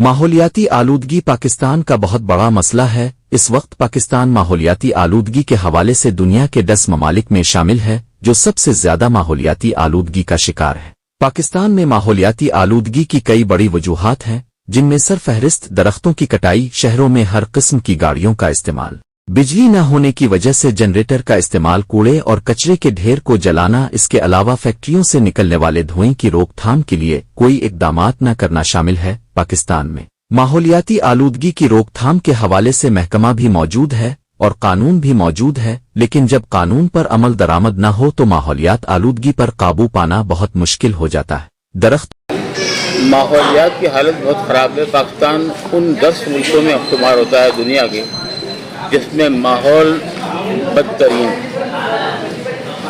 ماحولیاتی آلودگی پاکستان کا بہت بڑا مسئلہ ہے۔ اس وقت پاکستان ماحولیاتی آلودگی کے حوالے سے دنیا کے 10 ممالک میں شامل ہے جو سب سے زیادہ ماحولیاتی آلودگی کا شکار ہے۔ پاکستان میں ماحولیاتی آلودگی کی کئی بڑی وجوہات ہیں، جن میں سرفہرست درختوں کی کٹائی، شہروں میں ہر قسم کی گاڑیوں کا استعمال، بجلی نہ ہونے کی وجہ سے جنریٹر کا استعمال، کوڑے اور کچرے کے ڈھیر کو جلانا، اس کے علاوہ فیکٹریوں سے نکلنے والے دھوئیں کی روک تھام کے لیے کوئی اقدامات نہ کرنا شامل ہے۔ پاکستان میں ماحولیاتی آلودگی کی روک تھام کے حوالے سے محکمہ بھی موجود ہے اور قانون بھی موجود ہے، لیکن جب قانون پر عمل درآمد نہ ہو تو ماحولیات آلودگی پر قابو پانا بہت مشکل ہو جاتا ہے۔ ماحولیات کی حالت بہت خراب ہے۔ پاکستان ان 10 ملکوں میں شمار ہوتا ہے دنیا کے جس میں ماحول بدترین،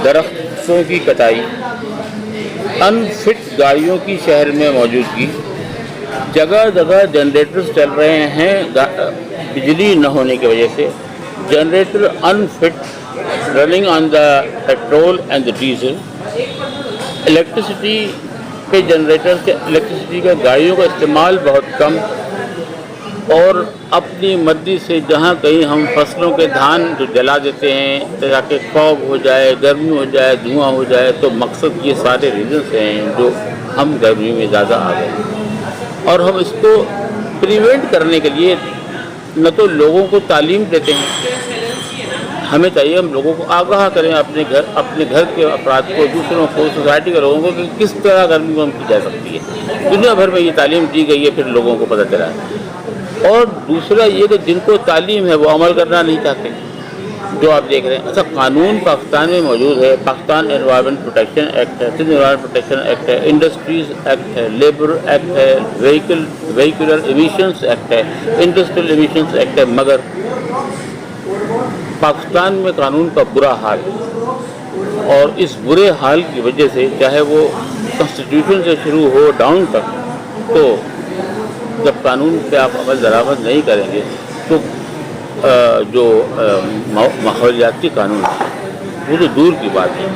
درختوں کی کٹائی، ان فٹ گاڑیوں کی شہر میں موجودگی، جگہ جگہ جنریٹرز چل رہے ہیں بجلی نہ ہونے کی وجہ سے، generator unfit, running on the petrol and the diesel, electricity پہ جنریٹر سے الیکٹریسٹی کا گاڑیوں کا استعمال بہت کم، اور اپنی مرضی سے جہاں کہیں ہم فصلوں کے دھان جو جلا دیتے ہیں تاکہ فوگ ہو جائے، گرمی ہو جائے، دھواں ہو جائے، تو مقصد یہ سارے ریزنس ہیں جو ہم گرمی میں زیادہ آ گئے ہیں۔ اور ہم اس کو پریونٹ کرنے کے لیے نہ تو لوگوں کو تعلیم دیتے ہیں، ہمیں چاہیے ہم لوگوں کو آگاہ کریں، اپنے گھر کے افراد کو، دوسروں کو، سوسائٹی کے لوگوں کو کہ کس طرح گرمی کم کی جا سکتی ہے۔ دنیا بھر میں یہ تعلیم دی گئی ہے، پھر لوگوں کو پتہ چلا ہے۔ اور دوسرا یہ کہ جن کو تعلیم ہے وہ عمل کرنا نہیں چاہتے، جو آپ دیکھ رہے ہیں۔ اچھا، قانون پاکستان میں موجود ہے، پاکستان انوائرمنٹ پروٹیکشن ایکٹ ہے، سندھ انوائرمنٹ پروٹیکشن ایکٹ ہے، انڈسٹریز ایکٹ ہے، لیبر ایکٹ ہے، وہیکولر ایمیشنز ایکٹ ہے، انڈسٹریل ایمیشنز ایکٹ ہے، مگر پاکستان میں قانون کا برا حال ہے۔ اور اس برے حال کی وجہ سے چاہے وہ کنسٹیٹیوشن سے شروع ہو ڈاؤن تک، تو جب قانون پہ آپ عمل درآمد نہیں کریں گے تو جو ماحولیاتی قانون ہے وہ تو دور کی بات ہے۔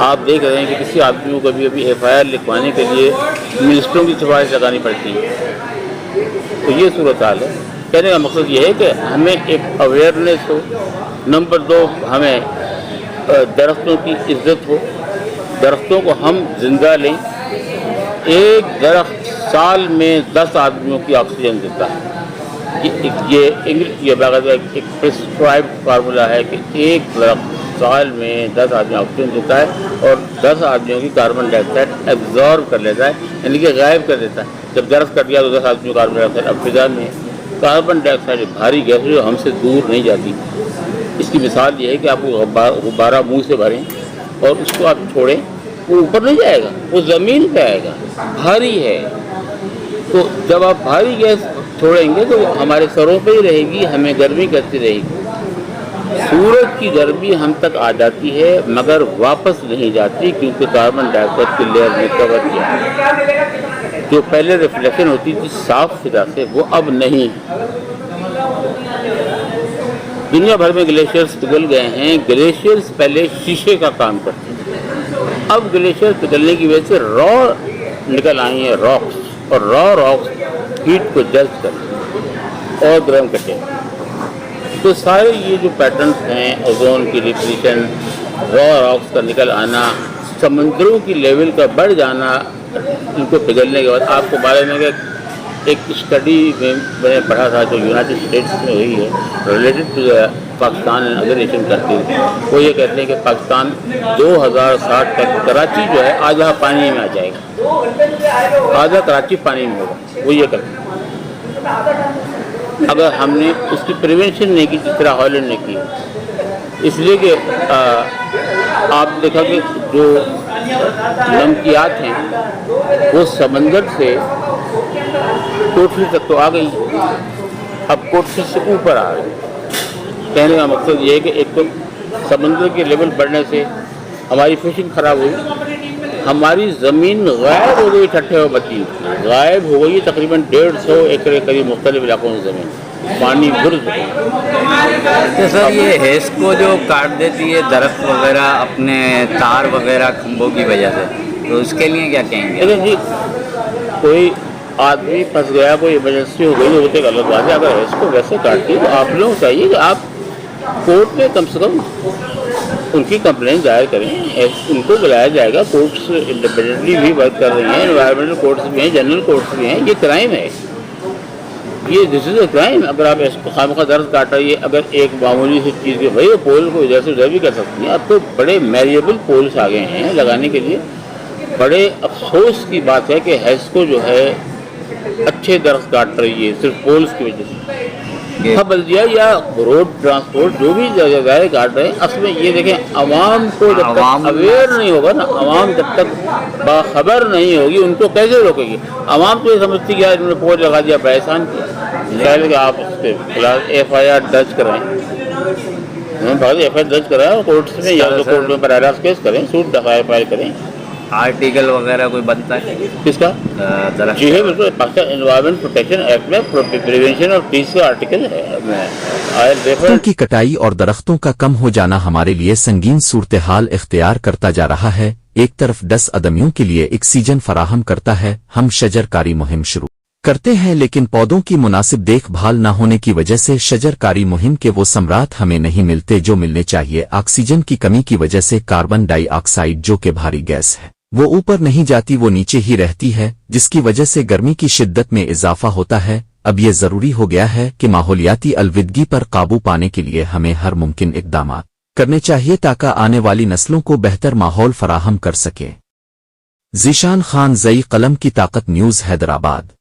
آپ دیکھ رہے ہیں کہ کسی آدمی کو کبھی کبھی FIR لکھوانے کے لیے منسٹروں کی سفارش لگانی پڑتی ہے۔ تو یہ صورتحال ہے۔ کہنے کا مقصد یہ ہے کہ ہمیں ایک اویئرنیس ہو، نمبر 2 ہمیں درختوں کی عزت ہو، درختوں کو ہم زندہ لیں۔ ایک درخت سال میں 10 آدمیوں کی آکسیجن دیتا ہے۔ یہ باقاعدہ ایک پرسکرائبڈ فارمولہ ہے کہ ایک درخت سال میں 10 آدمی آکسیجن دیتا ہے اور 10 آدمیوں کی کاربن ڈائی آکسائڈ ایبزارب کر لیتا ہے، یعنی کہ غائب کر دیتا ہے۔ جب درخت کٹ گیا تو 10 آدمیوں کی کاربن ڈائی آکسائڈ اب فضا میں ہے۔ کاربن ڈائی آکسائڈ بھاری گیس جو ہم سے دور نہیں جاتی۔ اس کی مثال یہ ہے کہ آپ کو غبارہ منہ سے بھریں اور اس کو آپ چھوڑیں، وہ اوپر نہیں جائے گا، وہ زمین پہ آئے گا، بھاری ہے۔ تو جب آپ بھاری گیس چھوڑیں گے تو وہ ہمارے سروں پہ ہی رہے گی، ہمیں گرمی کرتی رہے گی۔ سورج کی گرمی ہم تک آ جاتی ہے مگر واپس نہیں جاتی، کیونکہ کاربن ڈائی آکسائڈ کی لیئر نے کور کیا ہے۔ جو پہلے ریفلیکشن ہوتی تھی صاف فضا سے، وہ اب نہیں۔ دنیا بھر میں گلیشیئرز پگھل گئے ہیں۔ گلیشیئرز پہلے شیشے کا کام کرتے تھے، اب گلیشیئر پگھلنے کی وجہ سے را نکل آئی ہیں راکس، اور راکس ہیٹ کو جذب کرتے اور گرم کرتے ہیں۔ تو سارے یہ جو پیٹرنز ہیں، اوزون کی ڈپلیشن، راکس کا نکل آنا، سمندروں کی لیول کا بڑھ جانا، ان کو پگھلنے کے بعد آپ کو معلوم ہے کہ ایک اسٹڈی میں میں نے پڑھا تھا جو یونائٹڈ اسٹیٹس میں ہوئی ہے related to Pakistan and other Asian countries. وہ یہ کہتے ہیں کہ پاکستان 2060 تک کراچی جو ہے آدھا پانی میں آ جائے گا، آدھا کراچی پانی میں ہوگا۔ وہ یہ کہتے ہیں اگر ہم نے اس کی پریونشن نہیں کی جس طرح ہالینڈ نے کی، اس لیے کہ آپ دیکھا کہ جو نمکیات ہیں وہ سمندر سے کوٹھی تک تو آ گئی، اب کوٹھی سے اوپر آ گئی۔ کہنے کا مقصد یہ ہے کہ ایک تو سمندر کے لیول بڑھنے سے ہماری فشنگ خراب ہوئی، ہماری زمین غائب ہو گئی، ٹھٹھے و بتی غائب ہو گئی، تقریباً 150 ایکڑ کے قریب مختلف علاقوں میں زمین پانی برز ہو گئی۔ تو سر یہ ہیس کو جو کاٹ دیتی ہے درخت وغیرہ اپنے تار وغیرہ کھمبوں کی وجہ سے، تو اس کے لیے کیا کہیں گے؟ لیکن جی کوئی آدمی پھنس گیا, کوئی ایمرجنسی ہو گئی, ہوتے ایک الگ بات ہے. اگر اس کو ویسے کاٹتی ہے تو آپ لوگوں کو چاہیے کہ آپ کورٹ میں کم سے کم ان کی کمپلین دائر کریں, ان کو بلایا جائے گا. کورٹس انڈیپینڈنٹلی بھی ورک کر رہی ہیں, انوائرمنٹل کورٹس بھی ہیں, جنرل کورٹس بھی ہیں. یہ کرائم ہے, یہ دس از اے کرائم. اگر آپ اس کو خواہ درد کاٹ رہی ہے, اگر ایک معمولی سی چیز کے بھائی پول کو ادھر سے ادھر بھی کر سکتی ہیں. اب تو بڑے میریبل پولس آ گئے ہیں لگانے کے لیے. بڑے افسوس کی بات ہے کہ ہیسکو جو ہے اچھے درخت کاٹ رہی ہے صرف پولس کی وجہ سے. بلدیہ یا روڈ ٹرانسپورٹ جو بھی جگہ کاٹ رہے ہیں, اصل میں یہ دیکھیں عوام کو جب تک اویئر نہیں ہوگا نا, عوام جب تک باخبر نہیں ہوگی, ان کو کیسے روکے گی؟ عوام تو یہ سمجھتی کہ انہوں نے پول لگا دیا, پریشان کیا. پہلے کہ آپ اس کے خلاف ایف آئی آر درج کرائیں, ایف آئی آر درج کرائیں اور کورٹس میں یا تو کورٹ میں براہ راست کیس کریں, سوٹ دفاع فائل کریں. آرٹیکل وغیرہ کوئی بنتا ہے کس کا؟ درخت جی ہے, بالکل. پاکستان انوائرمنٹ پروٹیکشن ایکٹ میں پریونشن اور ٹریز کا آرٹیکل ہے. درختوں کی کٹائی اور درختوں کا کم ہو جانا ہمارے لیے سنگین صورتحال اختیار کرتا جا رہا ہے. ایک طرف 10 آدمیوں کے لیے آکسیجن فراہم کرتا ہے, ہم شجر کاری مہم شروع کرتے ہیں, لیکن پودوں کی مناسب دیکھ بھال نہ ہونے کی وجہ سے شجر کاری مہم کے وہ ثمرات ہمیں نہیں ملتے جو ملنے چاہیے. آکسیجن کی کمی کی وجہ سے کاربن ڈائی آکسائیڈ جو کہ بھاری گیس ہے وہ اوپر نہیں جاتی, وہ نیچے ہی رہتی ہے, جس کی وجہ سے گرمی کی شدت میں اضافہ ہوتا ہے. اب یہ ضروری ہو گیا ہے کہ ماحولیاتی آلودگی پر قابو پانے کے لیے ہمیں ہر ممکن اقدامات کرنے چاہیے تاکہ آنے والی نسلوں کو بہتر ماحول فراہم کر سکے. ذیشان خان, زئی قلم کی طاقت, نیوز, حیدرآباد.